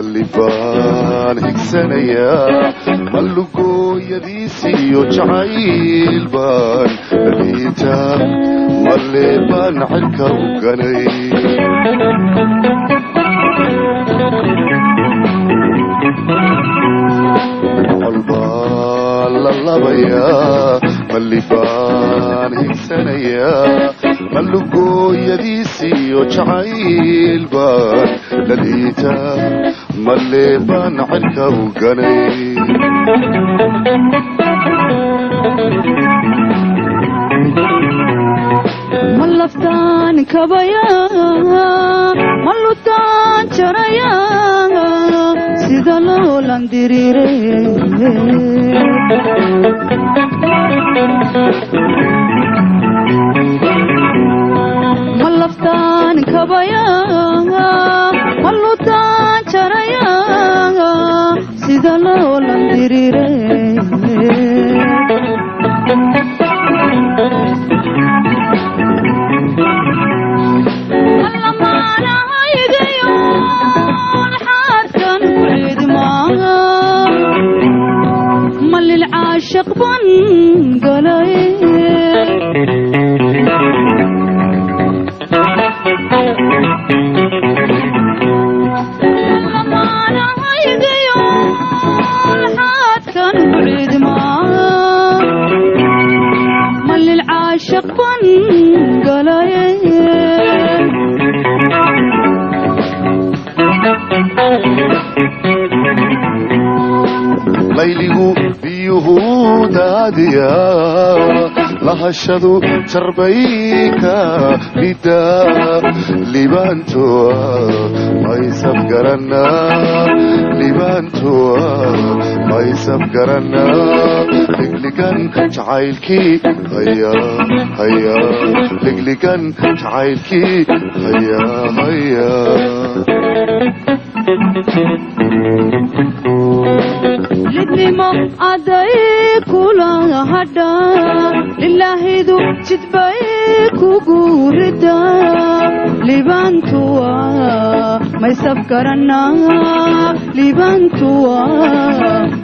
malifaan higsanayaa malugooyadiisiyo jacayl baan dhaliita malle baan xilka u ganay colbaan la labayaa malifaan higsanayaa malugooyadiisiyo jacayl baan dhaliita malle baan xilka u ganay malaftaan kabaya malutaan jaraya sida loolan dirire malaftaan kabaya malutaan jaraya sida loolan dirire العاشق بن قلي لما انا هيدي الحاد كان بعيد معاه مل العاشق بن قلي layligu biyuhu daadiyaa lahashadu jarbayka lidaa libaantoa maysab garanaa libaantoa maysab garanaa ligligan jacaylkii haya ligligan jacaylkii haya لدنما أدايك ولا هدا لله ذو تتبايك وقوردا لبانتوا ما يسفكرنا لبانتوا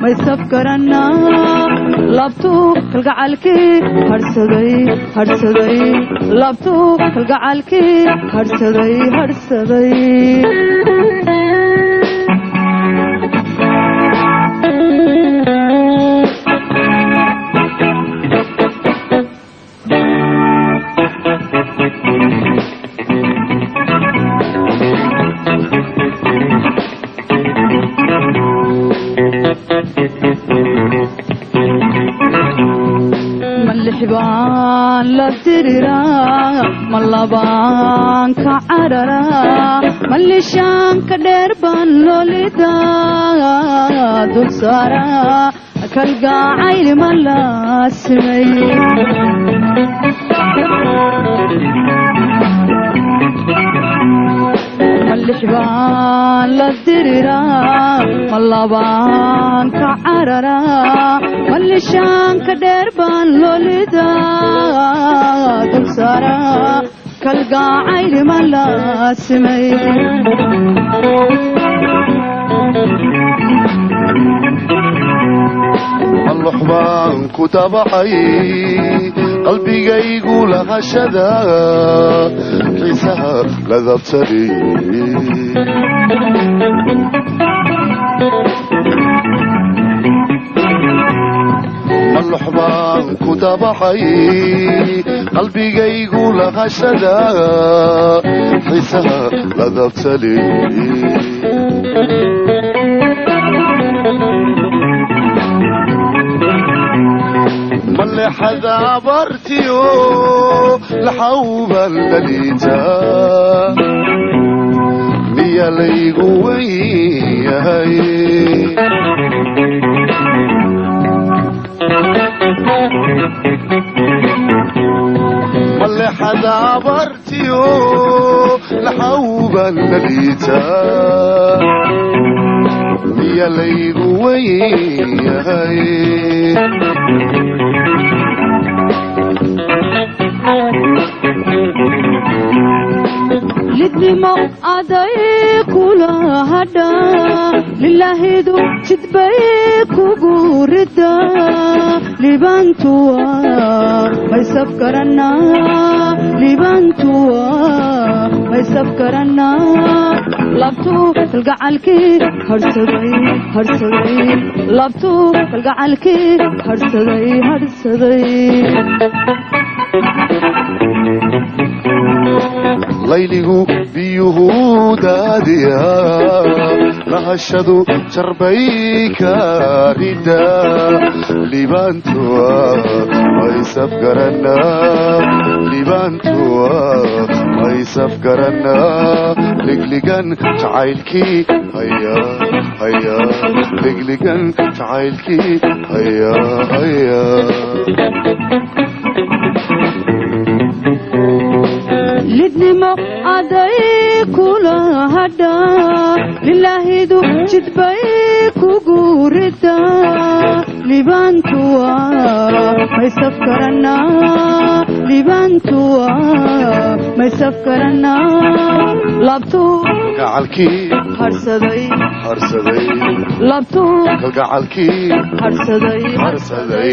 ما يسفكرنا لابتو القعالكي هرسدي لابتو القعالكي هرسدي ملحبان لبتريرا ملابان كعررا ملشان كدربان لوليدا دلسارا كالقا عيل ملاسمي ملحبان لبتريرا ملابان كعررا ملشان كدربان لوليدا دلسارا كالقا عيل ملاسمي اللحبان كتبحي قلبي يقول هشدا حسها لذبتني اللحبان كتبحي قلبي يقول هشدا حسها لذبتني ملي حذا برتيو لحوبا لليتا ميا ليقوي ملي حذا برتيو لحوبا لليتا ميا ليقوي lidnimo aday kula hadha lilahidu jidbay kugu rida libantuwa may safkarana libantuwa may safkarana labtu kalgacalki harsaday harsaday labtu kalgacalki harsaday harsaday layligu biyuhu daadiya lahashadu jarbay ka rida libantuwa may safgarana libantuwa may safgarana ligligan jacaylkii haya haya ligligan jacaylkii haya haya lidnimo aday kula hadha lilahidu jidbay kugu rida libantuwa may safkarana libantuwa may safkarana labtu kalgacalkii harsaday harsaday labtu kalgacalkii harsaday harsaday